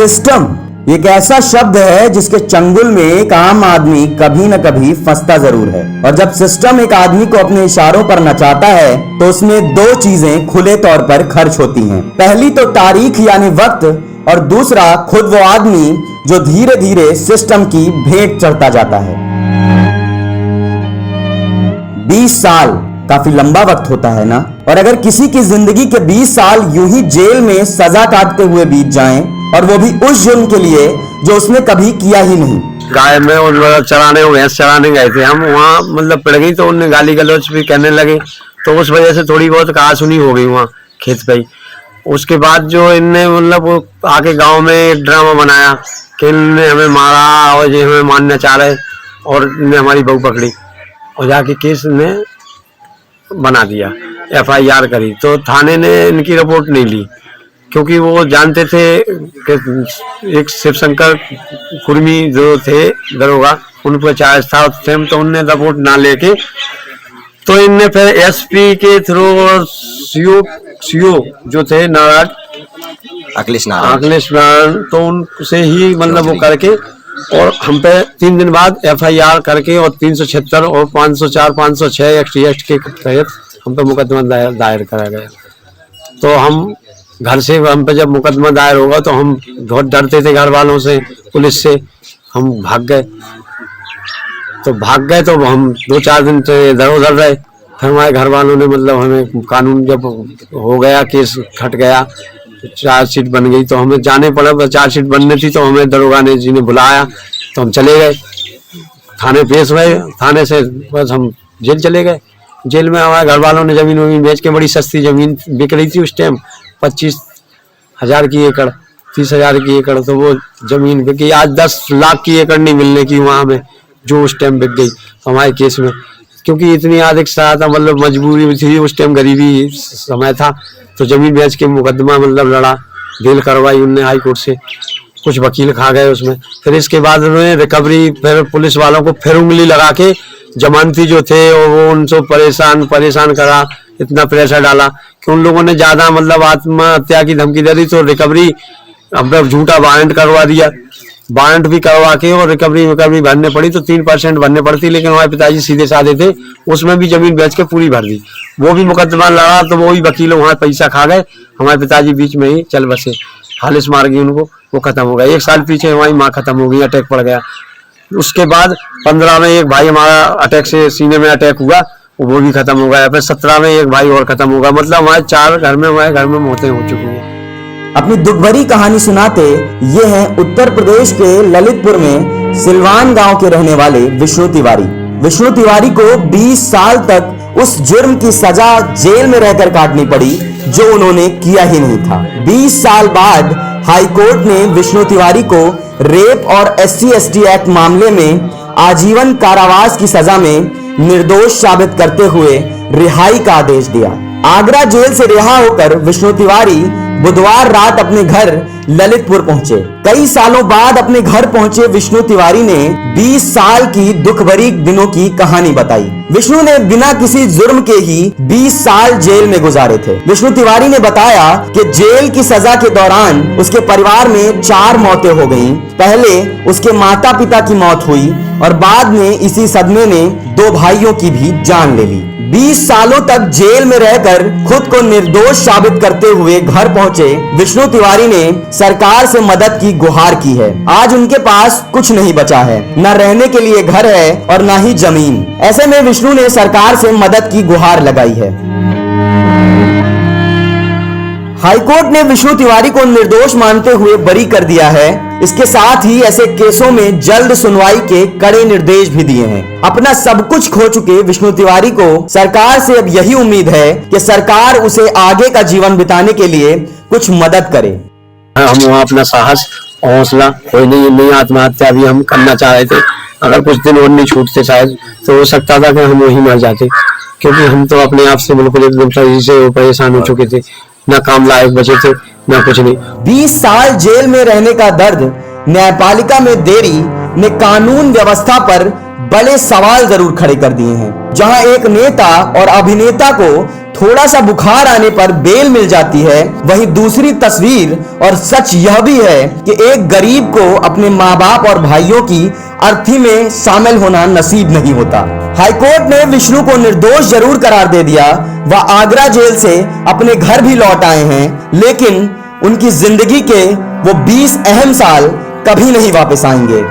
System एक ऐसा शब्द है जिसके चंगुल में एक आम आदमी कभी न कभी फंसता जरूर है। और जब सिस्टम एक आदमी को अपने इशारों पर नचाता है तो उसमें दो चीजें खुले तौर पर खर्च होती हैं। पहली तो तारीख यानी वक्त, और दूसरा खुद वो आदमी जो धीरे धीरे सिस्टम की भेंट चढ़ता जाता है। 20 साल काफी लंबा वक्त होता है ना। और अगर किसी की जिंदगी के 20 साल यूं ही जेल में सजा काटते हुए बीत जाएं, और वो भी उस जुर्म के लिए जो उसने कभी किया ही नहीं। गाय में चराने भैंस चराने गए थे हम, वहाँ मतलब पड़ गई तो उन्हें गाली गलौज भी करने लगे, तो उस वजह से थोड़ी बहुत कहा सुनी हो गई वहाँ खेत पे ही। उसके बाद जो इनने मतलब आके गांव में एक ड्रामा बनाया कि इनने हमें मारा और ये हमें मारना चाह रहे, और इनने हमारी बहू पकड़ी और जाके केस ने बना दिया, FIR करी। तो थाने ने इनकी रिपोर्ट नहीं ली क्योंकि वो जानते थे कि एक शिवशंकर कुर्मी जो थे दरोगा, उन पर चार्ज था उस टाइम, तो उनने रिपोर्ट ना लेके तो इनने फिर SP के थ्रू और CO जो थे नारायण अखिलेश नारायण, तो उनसे ही मतलब वो करके और हम पे 3 दिन बाद FIR करके और 376 और 504 506 ST एक्ट के तहत हम पे मुकदमा दायर करा गया। तो हम घर से हम पे जब मुकदमा दायर होगा तो हम बहुत डरते थे घर वालों से, पुलिस से। हम भाग गए तो हम 2-4 दिन इधर उधर रहे। फिर हमारे घर वालों ने मतलब हमें कानून जब हो गया, केस खट गया, चार्जशीट बन गई, तो हमें जाने पड़ा। चार्जशीट बननी थी तो हमें दरोगा ने जी ने बुलाया तो हम चले गए, थाने पेश हुए। थाने से बस हम जेल चले गए। जेल में हमारे घर वालों ने जमीन वमीन बेच के, बड़ी सस्ती जमीन बिक रही थी उस टाइम, 25,000 की एकड़, 30,000 की एकड़, तो वो जमीन बिकी। आज 10 लाख की एकड़ नहीं मिलने की वहाँ में, जो उस टाइम बिक गई हमारे केस में, क्योंकि इतनी अधिक सहायता मतलब मजबूरी थी उस टाइम, गरीबी समय था, तो जमीन बेच के मुकदमा मतलब लड़ा, बेल करवाई उनने हाई कोर्ट से, कुछ वकील खा गए उसमें। फिर इसके बाद उन्होंने रिकवरी, फिर पुलिस वालों को फिर उंगली लगा के जमानती जो थे वो उनको परेशान करा, इतना प्रेशर डाला कि उन लोगों ने ज्यादा मतलब आत्महत्या की धमकी दे दी। तो रिकवरी अब झूठा वारंट करवा दिया, वारंट भी करवा के और रिकवरी भरने पड़ी, तो 3% भरने पड़ती, लेकिन हमारे पिताजी सीधे साधे थे, उसमें भी जमीन बेच के पूरी भर दी। वो भी मुकदमा लड़ा तो वो भी वकील वहां पैसा खा गए, हमारे पिताजी बीच में ही चल बसे, हालिस मार गई उनको, वो खत्म हो गया। 1 साल पीछे हमारी माँ खत्म हो गई, अटैक पड़ गया। उसके बाद 15 में एक भाई हमारा अटैक से सीने में अटैक हुआ, वो भी खत्म हो गया। फिर 17 में एक भाई और खत्म होगा। मतलब हमारे 4 हमारे घर में मौतें हो चुकी हैं। अपनी दुख भरी कहानी सुनाते ये हैं उत्तर प्रदेश के ललितपुर में सिलवान गांव के रहने वाले विष्णु तिवारी। विष्णु तिवारी को 20 साल तक उस जुर्म की सजा जेल में रहकर काटनी पड़ी जो उन्होंने किया ही नहीं था। 20 साल बाद हाई कोर्ट ने विष्णु तिवारी को रेप और SC/ST एक्ट मामले में आजीवन कारावास की सजा में निर्दोष साबित करते हुए रिहाई का आदेश दिया। आगरा जेल से रिहा होकर विष्णु तिवारी बुधवार रात अपने घर ललितपुर पहुंचे। कई सालों बाद अपने घर पहुंचे विष्णु तिवारी ने 20 साल की दुख भरी दिनों की कहानी बताई। विष्णु ने बिना किसी जुर्म के ही 20 साल जेल में गुजारे थे। विष्णु तिवारी ने बताया कि जेल की सजा के दौरान उसके परिवार में 4 मौतें हो गईं। पहले उसके माता पिता की मौत हुई और बाद में इसी सदमे ने 2 भाइयों की भी जान ले ली। 20 सालों तक जेल में रहकर खुद को निर्दोष साबित करते हुए घर पहुंचे विष्णु तिवारी ने सरकार से मदद की गुहार की है। आज उनके पास कुछ नहीं बचा है, न रहने के लिए घर है और न ही जमीन। ऐसे में विष्णु ने सरकार से मदद की गुहार लगाई है। हाईकोर्ट ने विष्णु तिवारी को निर्दोष मानते हुए बरी कर दिया है। इसके साथ ही ऐसे केसों में जल्द सुनवाई के कड़े निर्देश भी दिए हैं। अपना सब कुछ खो चुके विष्णु तिवारी को सरकार से अब यही उम्मीद है कि सरकार उसे आगे का जीवन बिताने के लिए कुछ मदद करे। हम वहाँ अपना साहस और हौसला, कोई नहीं आत्महत्या भी हम करना चाह रहे थे। अगर कुछ दिन और नहीं छूटते शायद तो हो सकता था कि हम वहीं मर जाते, क्योंकि हम तो अपने आप से बिल्कुल एकदम सही से परेशान हो चुके थे, ना काम लायक बचे थे ना कुछ नहीं। 20 साल जेल में रहने का दर्द, न्यायपालिका में देरी ने कानून व्यवस्था पर बड़े सवाल जरूर खड़े कर दिए हैं। जहां एक नेता और अभिनेता को थोड़ा सा बुखार आने पर बेल मिल जाती है, वहीं दूसरी तस्वीर और सच यह भी है कि एक गरीब को अपने माँ बाप और भाइयों की अर्थी में शामिल होना नसीब नहीं होता। हाईकोर्ट ने विष्णु को निर्दोष जरूर करार दे दिया। वह आगरा जेल से अपने घर भी लौट आए हैं, लेकिन उनकी जिंदगी के वो 20 अहम साल कभी नहीं वापस आएंगे।